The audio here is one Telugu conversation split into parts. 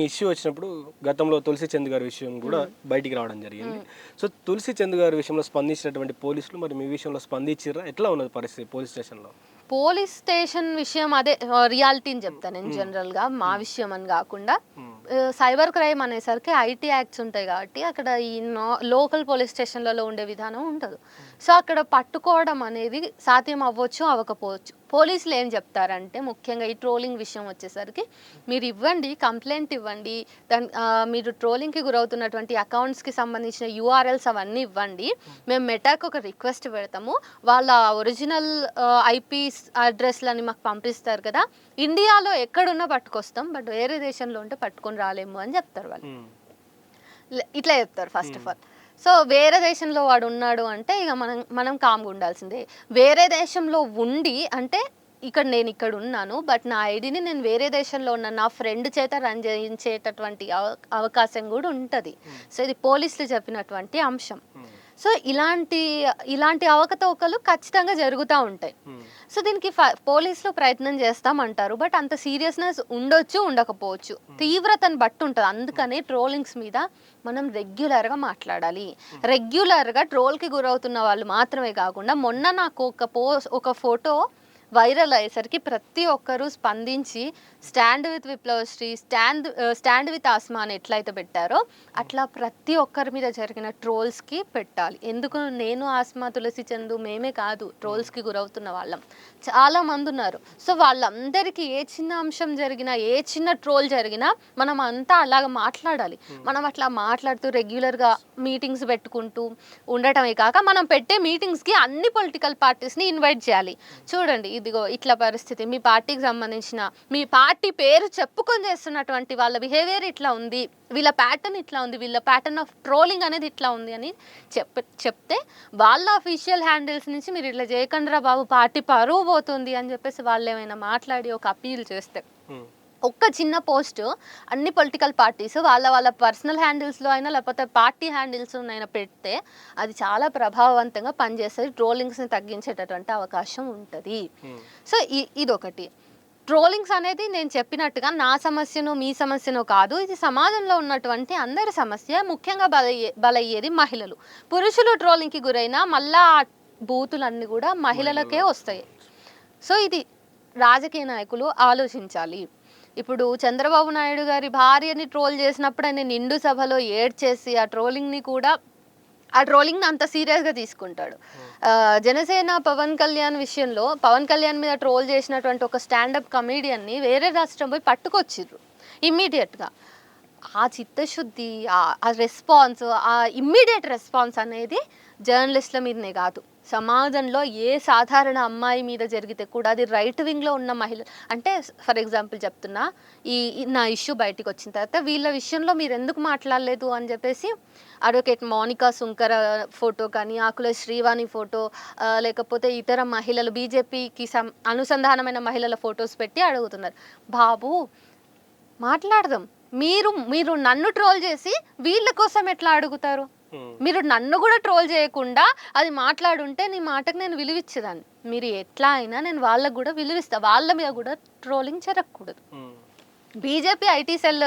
ఈ ఇష్యూ వచ్చినప్పుడు గతంలో తులసి చంద్ గారి విషయం కూడా బయటికి రావడం జరిగింది. సో తులసి చంద్ గారి విషయంలో స్పందించినటువంటి పోలీసులు మరి మీ విషయంలో స్పందించారా? ఎట్లా ఉన్నది పరిస్థితి పోలీస్ స్టేషన్లో? పోలీస్ స్టేషన్ విషయం అదే రియాలిటీని చెప్తాను నేను జనరల్గా మా విషయం అని కాకుండా. సైబర్ క్రైమ్ అనేసరికి ఐటీ యాక్ట్స్ ఉంటాయి కాబట్టి అక్కడ ఈ లోకల్ పోలీస్ స్టేషన్లలో ఉండే విధానం ఉండదు. సో అక్కడ పట్టుకోవడం అనేది సాధ్యం అవ్వచ్చు, అవ్వకపోవచ్చు. పోలీసులు ఏం చెప్తారంటే ముఖ్యంగా ఈ ట్రోలింగ్ విషయం వచ్చేసరికి మీరు ఇవ్వండి, కంప్లైంట్ ఇవ్వండి, మీరు ట్రోలింగ్కి గురవుతున్నటువంటి అకౌంట్స్కి సంబంధించిన యూఆర్ఎల్స్ అవన్నీ ఇవ్వండి, మేము మెటాకి ఒక రిక్వెస్ట్ పెడతాము, వాళ్ళ ఒరిజినల్ ఐపీ అడ్రస్లని మాకు పంపిస్తారు కదా, ఇండియాలో ఎక్కడున్నా పట్టుకొస్తాం, బట్ వేరే దేశంలో ఉంటే పట్టుకొని రాలేము అని చెప్తారు వాళ్ళు. ఇట్లా చెప్తారు ఫస్ట్ ఆఫ్ ఆల్. సో వేరే దేశంలో వాడు ఉన్నాడు అంటే ఇక మనం కామ్గా ఉండాల్సిందే. వేరే దేశంలో ఉండి అంటే నేను ఇక్కడ ఉన్నాను, బట్ నా ఐడిని నేను వేరే దేశంలో ఉన్న నా ఫ్రెండ్ చేత రన్ చేయించేటటువంటి అవకాశం కూడా ఉంటుంది. సో ఇది పోలీసులు చెప్పినటువంటి అంశం. సో ఇలాంటి అవకతవకలు ఖచ్చితంగా జరుగుతూ ఉంటాయి. సో దీనికి పోలీసులు ప్రయత్నం చేస్తామంటారు, బట్ అంత సీరియస్నెస్ ఉండొచ్చు, ఉండకపోవచ్చు, తీవ్రతను బట్టి ఉంటుంది. అందుకనే ట్రోలింగ్స్ మీద మనం రెగ్యులర్గా మాట్లాడాలి. రెగ్యులర్గా ట్రోల్కి గురవుతున్న వాళ్ళు మాత్రమే కాకుండా మొన్న నాకు ఒక ఫోటో వైరల్ అయ్యేసరికి ప్రతి ఒక్కరూ స్పందించి stand with Viplavasri, stand with Asma అని ఎట్లయితే పెట్టారో అట్లా ప్రతి ఒక్కరి మీద జరిగిన ట్రోల్స్కి పెట్టాలి. ఎందుకు నేను ఆస్మా, తులసి చందు మేమే కాదు ట్రోల్స్కి గురవుతున్న వాళ్ళం, చాలామంది ఉన్నారు. సో వాళ్ళందరికీ ఏ చిన్న అంశం జరిగినా, ఏ చిన్న ట్రోల్ జరిగినా మనం అంతా అలాగ మాట్లాడాలి. మనం అట్లా మాట్లాడుతూ రెగ్యులర్గా మీటింగ్స్ పెట్టుకుంటూ ఉండటమే కాక మనం పెట్టే మీటింగ్స్కి అన్ని పొలిటికల్ పార్టీస్ని ఇన్వైట్ చేయాలి. చూడండి ఇదిగో ఇట్లా పరిస్థితి, మీ పార్టీకి సంబంధించిన మీ పార్టీ పేరు చెప్పుకొని చేస్తున్నటువంటి వాళ్ళ బిహేవియర్ ఇట్లా ఉంది, వీళ్ళ ప్యాటర్న్ ఇట్లా ఉంది, వీళ్ళ ప్యాటర్న్ ఆఫ్ ట్రోలింగ్ అనేది ఇట్లా ఉంది అని చెప్తే వాళ్ళ అఫీషియల్ హ్యాండిల్స్ నుంచి మీరు ఇట్లా చేయకండిరా బాబు పార్టీ పరువు పోతుంది అని చెప్పేసి వాళ్ళు ఏమైనా మాట్లాడి ఒక అపీల్ చేస్తే, ఒక్క చిన్న పోస్ట్ అన్ని పొలిటికల్ పార్టీస్ వాళ్ళ పర్సనల్ హ్యాండిల్స్లో అయినా లేకపోతే పార్టీ హ్యాండిల్స్ అయినా పెడితే అది చాలా ప్రభావవంతంగా పనిచేస్తుంది, ట్రోలింగ్స్ని తగ్గించేటటువంటి అవకాశం ఉంటుంది. సో ఇదొకటి. ట్రోలింగ్స్ అనేది నేను చెప్పినట్టుగా నా సమస్యను మీ సమస్యను కాదు, ఇది సమాజంలో ఉన్నటువంటి అందరి సమస్య. ముఖ్యంగా బలయ్యేది మహిళలు. పురుషులు ట్రోలింగ్కి గురైనా మళ్ళా బూతులన్నీ కూడా మహిళలకే వస్తాయి. సో ఇది రాజకీయ నాయకులు ఆలోచించాలి. ఇప్పుడు చంద్రబాబు నాయుడు గారి భార్యని ట్రోల్ చేసినప్పుడు ఆయన నిండు సభలో ఏడ్చేసి ఆ ట్రోలింగ్ని అంత సీరియస్గా తీసుకుంటాడు. జనసేన పవన్ కళ్యాణ్ విషయంలో పవన్ కళ్యాణ్ మీద ట్రోల్ చేసినటువంటి ఒక స్టాండప్ కమీడియన్ని వేరే రాష్ట్రం పోయి పట్టుకొచ్చిర్రు ఇమ్మీడియట్గా. ఆ చిత్తశుద్ధి, ఆ రెస్పాన్స్, ఆ ఇమ్మీడియట్ రెస్పాన్స్ అనేది జర్నలిస్టుల మీదనే కాదు, సమాజంలో ఏ సాధారణ అమ్మాయి మీద జరిగితే కూడా అది రైట్ వింగ్లో ఉన్న మహిళ అంటే, ఫర్ ఎగ్జాంపుల్ చెప్తున్నా, నా ఇష్యూ బయటకు వచ్చిన తర్వాత వీళ్ళ విషయంలో మీరు ఎందుకు మాట్లాడలేదు అని చెప్పేసి అడ్వకేట్ మౌనికా సుంకర ఫోటో కానీ, ఆకుల శ్రీవాణి ఫోటో, లేకపోతే ఇతర మహిళలు బీజేపీకి అనుసంధానమైన మహిళల ఫొటోస్ పెట్టి అడుగుతున్నారు. బాబు మాట్లాడదాం, మీరు నన్ను ట్రోల్ చేసి వీళ్ళ కోసం ఎట్లా అడుగుతారు? మీరు నన్ను కూడా ట్రోల్ చేయకుండా అది మాట్లాడుంటే నీ మాటకు నేను విలువిచ్చేదాన్ని. మీరు ఎట్లా అయినా నేను వాళ్ళకు కూడా విలువిస్తా, వాళ్ళ మీద కూడా ట్రోలింగ్ జరగకూడదు. బీజేపీ ఐటీ సెల్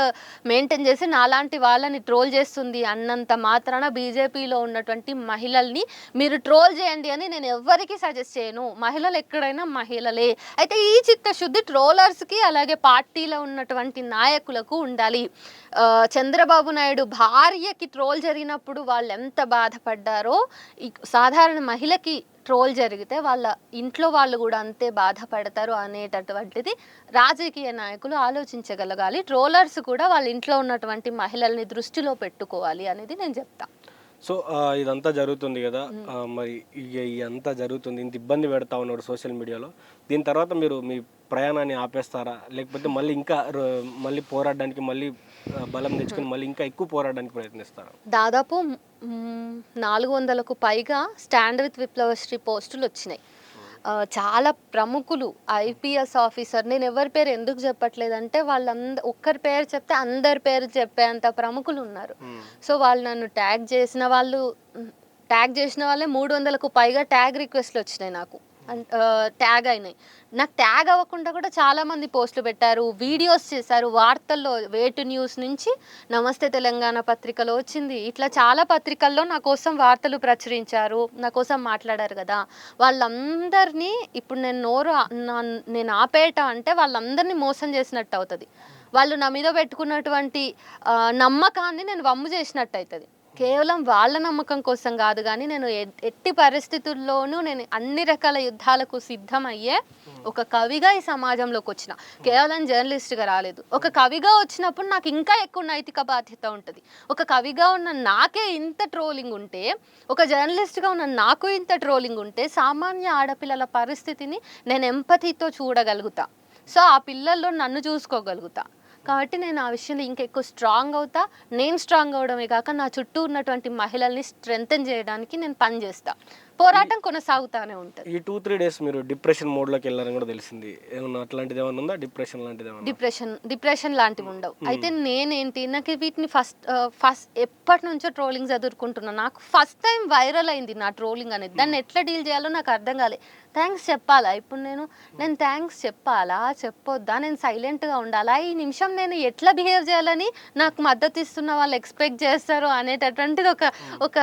మెయింటైన్ చేసి నాలాంటి వాళ్ళని ట్రోల్ చేస్తుంది అన్నంత మాత్రాన బీజేపీలో ఉన్నటువంటి మహిళల్ని మీరు ట్రోల్ చేయండి అని నేను ఎవరికి సజెస్ట్ చేయను. మహిళలు ఎక్కడైనా మహిళలే. అయితే ఈ చిత్తశుద్ధి ట్రోలర్స్కి అలాగే పార్టీలో ఉన్నటువంటి నాయకులకు ఉండాలి. చంద్రబాబు నాయుడు భార్యకి ట్రోల్ జరిగినప్పుడు వాళ్ళు ఎంత బాధపడ్డారో, సాధారణ మహిళకి ట్రోల్ జరిగితే వాళ్ళ ఇంట్లో వాళ్ళు కూడా అంతే బాధపడతారు అనేటటువంటిది రాజకీయ నాయకులు ఆలోచించగలగాలి. ట్రోలర్స్ కూడా వాళ్ళ ఇంట్లో ఉన్నటువంటి మహిళల్ని దృష్టిలో పెట్టుకోవాలి అనేది నేను చెప్తా. సో ఇదంతా జరుగుతుంది కదా, మరి ఇదంతా జరుగుతుంది, ఇంత ఇబ్బంది పెడతా ఉన్నాడు సోషల్ మీడియాలో. దీని తర్వాత మీరు మీ ప్రయాణాన్ని ఆపేస్తారా, లేకపోతే మళ్ళీ పోరాడడానికి బలం తెచ్చుకొని మళ్ళీ ఇంకా ఎక్కువ పోరాడడానికి ప్రయత్నిస్తారా? దాదాపు 400కు పైగా స్టాండ్ విత్ విప్లవశ్రీ పోస్టులు వచ్చినాయి. చాలా ప్రముఖులు, ఐపీఎస్ ఆఫీసర్, నేను ఎవరి పేరు ఎందుకు చెప్పట్లేదంటే ఒక్కరి పేరు చెప్తే అందరి పేరు చెప్పేంత ప్రముఖులు ఉన్నారు. సో వాళ్ళు నన్ను ట్యాగ్ చేసిన వాళ్ళే 300కు పైగా ట్యాగ్ రిక్వెస్ట్లు వచ్చినాయి నాకు. ట్యాగ్ అయినాయి. నాకు ట్యాగ్ అవ్వకుండా కూడా చాలామంది పోస్టులు పెట్టారు, వీడియోస్ చేశారు, వార్తల్లో వేటు న్యూస్ నుంచి నమస్తే తెలంగాణ పత్రికలో వచ్చింది, ఇట్లా చాలా పత్రికల్లో నా కోసం వార్తలు ప్రచురించారు, నా కోసం మాట్లాడారు కదా. వాళ్ళందరినీ ఇప్పుడు నేను ఆపేయటం అంటే వాళ్ళందరినీ మోసం చేసినట్టు అవుతుంది. వాళ్ళు నా మీద పెట్టుకున్నటువంటి నమ్మకాన్ని నేను వమ్ము చేసినట్టు అవుతుంది. కేవలం వాళ్ళ నమ్మకం కోసం కాదు, కానీ నేను ఎట్టి పరిస్థితుల్లోనూ నేను అన్ని రకాల యుద్ధాలకు సిద్ధమయ్యే ఒక కవిగా ఈ సమాజంలోకి వచ్చిన. కేవలం జర్నలిస్ట్గా రాలేదు. ఒక కవిగా వచ్చినప్పుడు నాకు ఇంకా ఎక్కువ నైతిక బాధ్యత ఉంటుంది. ఒక కవిగా ఉన్న నాకే ఇంత ట్రోలింగ్ ఉంటే, ఒక జర్నలిస్ట్గా ఉన్న నాకు ఇంత ట్రోలింగ్ ఉంటే, సామాన్య ఆడపిల్లల పరిస్థితిని నేను ఎంపతితో చూడగలుగుతా. సో ఆ పిల్లల్లో నన్ను చూసుకోగలుగుతా. కాబట్టి నేను ఆ విషయంలో ఇంకెక్కువ స్ట్రాంగ్ అవుతా. నేను స్ట్రాంగ్ అవడమే కాక నా చుట్టూ ఉన్నటువంటి మహిళల్ని స్ట్రెంథెన్ చేయడానికి నేను పనిచేస్తా. పోరాటం కొనసాగుతానే ఉంటుంది. ఈ 2-3 days మీరు డిప్రెషన్ మోడ్లోకి వెళ్ళారని కూడా తెలిసింది. ఏమన్నా అట్లాంటిది ఏమన్నా ఉందా? డిప్రెషన్ లాంటిది ఏమన్నా? డిప్రెషన్ లాంటివి ఉండవు. అయితే నేనేంటి, నాకు వీటిని ఫస్ట్ ఎప్పటి నుంచో ట్రోలింగ్స్ ఎదుర్కొంటున్నా. నాకు ఫస్ట్ టైం వైరల్ అయింది నా ట్రోలింగ్ అనేది. దాన్ని ఎట్లా డీల్ చేయాలో నాకు అర్థం కాలేదు. థ్యాంక్స్ చెప్పాలా ఇప్పుడు నేను థ్యాంక్స్ చెప్పాలా చెప్పొద్దా, నేను సైలెంట్గా ఉండాలా, ఈ నిమిషం నేను ఎట్లా బిహేవ్ చేయాలని నాకు మద్దతు ఇస్తున్న వాళ్ళు ఎక్స్పెక్ట్ చేస్తారు అనేటటువంటిది ఒక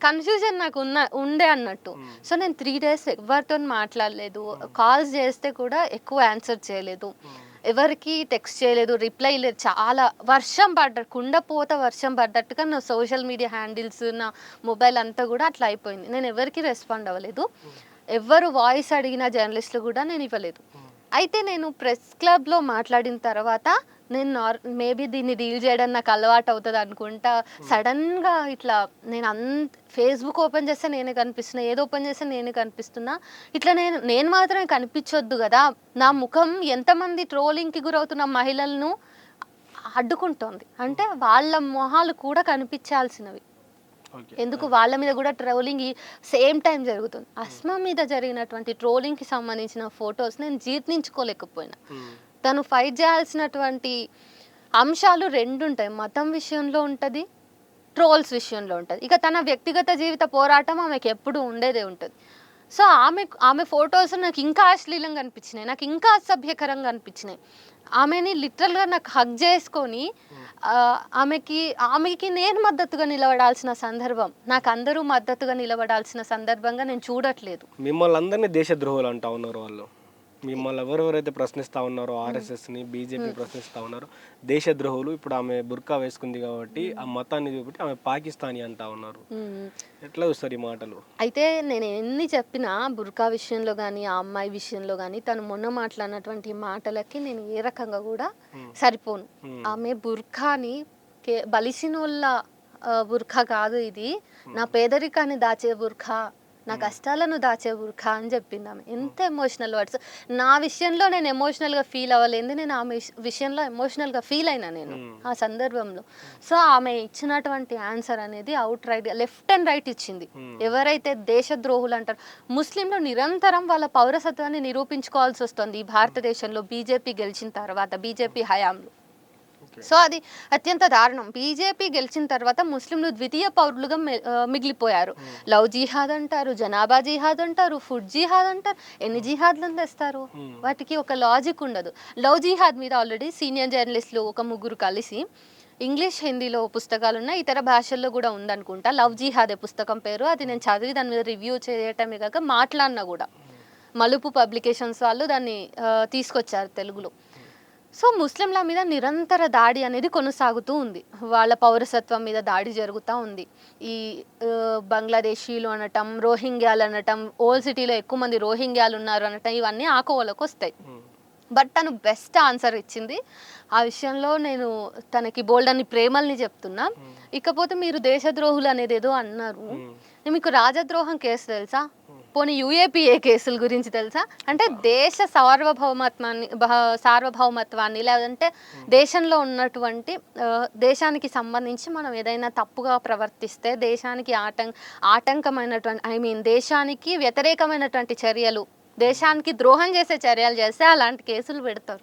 కన్ఫ్యూజన్ నాకు ఉండే అన్నట్టు. సో నేను 3 days ఎవరితో మాట్లాడలేదు. కాల్స్ చేస్తే కూడా ఎక్కువ ఆన్సర్ చేయలేదు, ఎవరికి టెక్స్ట్ చేయలేదు, రిప్లై లేదు. చాలా వర్షం కుండపోత వర్షం పడ్డట్టుగా నా సోషల్ మీడియా హ్యాండిల్స్, నా మొబైల్ అంతా కూడా అట్లా అయిపోయింది. నేను ఎవరికి రెస్పాండ్ అవ్వలేదు. ఎవరు వాయిస్ అడిగిన జర్నలిస్టులు కూడా నేను ఇవ్వలేదు. అయితే నేను ప్రెస్ క్లబ్లో మాట్లాడిన తర్వాత నేను మేబీ దీన్ని డీల్ చేయడం నాకు అలవాటు అవుతుంది అనుకుంటా. సడన్గా ఇట్లా నేను ఫేస్బుక్ ఓపెన్ చేస్తే నేనే కనిపిస్తున్నా, ఏదో ఓపెన్ చేస్తే నేనే కనిపిస్తున్నా. ఇట్లా నేను మాత్రమే కనిపించొద్దు కదా. నా ముఖం ఎంతమంది ట్రోలింగ్కి గురవుతున్న మహిళలను అడ్డుకుంటోంది అంటే వాళ్ళ మొహాలు కూడా కనిపించాల్సినవి. ఎందుకు వాళ్ళ మీద కూడా ట్రోలింగ్ సేమ్ టైం జరుగుతుంది. అస్మా మీద జరిగినటువంటి ట్రోలింగ్కి సంబంధించిన ఫొటోస్ నేను జీర్ణించుకోలేకపోయినా. తను ఫైట్ చేయాల్సినటువంటి అంశాలు 2 ఉంటాయి. మతం విషయంలో ఉంటుంది, ట్రోల్స్ విషయంలో ఉంటుంది. ఇక తన వ్యక్తిగత జీవిత పోరాటం ఆమెకి ఎప్పుడు ఉండేదే ఉంటుంది. సో ఆమె ఫొటోస్ నాకు ఇంకా అశ్లీలంగా అనిపించినాయి, నాకు ఇంకా అసభ్యకరంగా అనిపించినాయి. ఆమెని లిటరల్గా నాకు హగ్ చేసుకొని ఆమెకి నేను మద్దతుగా నిలబడాల్సిన సందర్భం, నాకు అందరూ మద్దతుగా నిలబడాల్సిన సందర్భంగా నేను చూడట్లేదు. మిమ్మల్ని అందరినీ దేశద్రోహులు అంటా ఉన్నారు వాళ్ళు. మిమ్మల్ని ఎవరెవరైతే ప్రశ్నిస్తూ ఉన్నారో, ఆర్ఎస్ఎస్ని, బీజేపీ ప్రశ్నిస్తూ ఉన్నారో దేశద్రోహులు. ఇప్పుడు ఆమె బుర్కా వేసుకుంది కాబట్టి ఆ మతాన్ని చూపెట్టి ఆమె పాకిస్తానీ అంటా ఉన్నారు. ఎట్లా చూస్తారు ఈ మాటలు? అయితే నేను ఎన్ని చెప్పినా బుర్కా విషయంలో కానీ, ఆ అమ్మాయి విషయంలో కానీ, తను మొన్న మాట్లాడినటువంటి మాటలకి నేను ఏ రకంగా కూడా సరిపోను. ఆమె బుర్కాని బలిసినోళ్ళ బుర్కా కాదు ఇది, నా పేదరికాన్ని దాచే బుర్కా, నా కష్టాలను దాచే బుర్కా అని చెప్పింది ఆమె. ఎంత ఎమోషనల్ వర్డ్స్. నా విషయంలో నేను ఎమోషనల్గా ఫీల్ అవ్వలేదు, నేను ఆమె విషయంలో ఎమోషనల్గా ఫీల్ అయినా నేను ఆ సందర్భంలో. సో ఆమె ఇచ్చినటువంటి ఆన్సర్ అనేది out right left and right ఇచ్చింది. ఎవరైతే దేశద్రోహులు అంటారు, ముస్లింలు నిరంతరం వాళ్ళ పౌరసత్వాన్ని నిరూపించుకోవాల్సి వస్తుంది ఈ భారతదేశంలో బీజేపీ గెలిచిన తర్వాత, బీజేపీ హయాంలో. సో అది అత్యంత దారుణం. బీజేపీ గెలిచిన తర్వాత ముస్లింలు ద్వితీయ పౌరులుగా మిగిలిపోయారు. లవ్ జిహాద్ అంటారు, జనాభా జిహాద్ అంటారు, ఫుడ్ జిహాద్ అంటారు. ఎన్ని జిహాద్లను తెస్తారు? వాటికి ఒక లాజిక్ ఉండదు. లవ్ జిహాద్ మీద ఆల్రెడీ సీనియర్ జర్నలిస్టులు ఒక 3 కలిసి ఇంగ్లీష్, హిందీలో పుస్తకాలు ఉన్నాయి, ఇతర భాషల్లో కూడా ఉందనుకుంటా. లవ్ జిహాదే పుస్తకం పేరు. అది నేను చదివి దాని మీద రివ్యూ చేయటమే కాక మాట్లాడినా కూడా. మలుపు పబ్లికేషన్స్ వాళ్ళు దాన్ని తీసుకొచ్చారు తెలుగులో. సో ముస్లింల మీద నిరంతర దాడి అనేది కొనసాగుతూ ఉంది. వాళ్ళ పౌరసత్వం మీద దాడి జరుగుతూ ఉంది. ఈ బంగ్లాదేశీలు అనటం, రోహింగ్యాలు అనటం, ఓల్డ్ సిటీలో ఎక్కువ మంది రోహింగ్యాలు ఉన్నారు అనటం, ఇవన్నీ ఆకోవలకు వస్తాయి. బట్ తను బెస్ట్ ఆన్సర్ ఇచ్చింది. ఆ విషయంలో నేను తనకి బోల్డ్ అని ప్రేమల్ని చెప్తున్నా. ఇకపోతే మీరు దేశద్రోహులు అనేది ఏదో అన్నారు, మీకు రాజద్రోహం కేసు తెలుసా? పోనీ యూఏపీఏ కేసుల గురించి తెలుసా? అంటే దేశ సార్వభౌమత్వాన్ని లేదంటే దేశంలో ఉన్నటువంటి దేశానికి సంబంధించి మనం ఏదైనా తప్పుగా ప్రవర్తిస్తే, దేశానికి ఆటంకమైనటువంటి దేశానికి వ్యతిరేకమైనటువంటి చర్యలు, దేశానికి ద్రోహం చేసే చర్యలు చేస్తే అలాంటి కేసులు పెడతారు.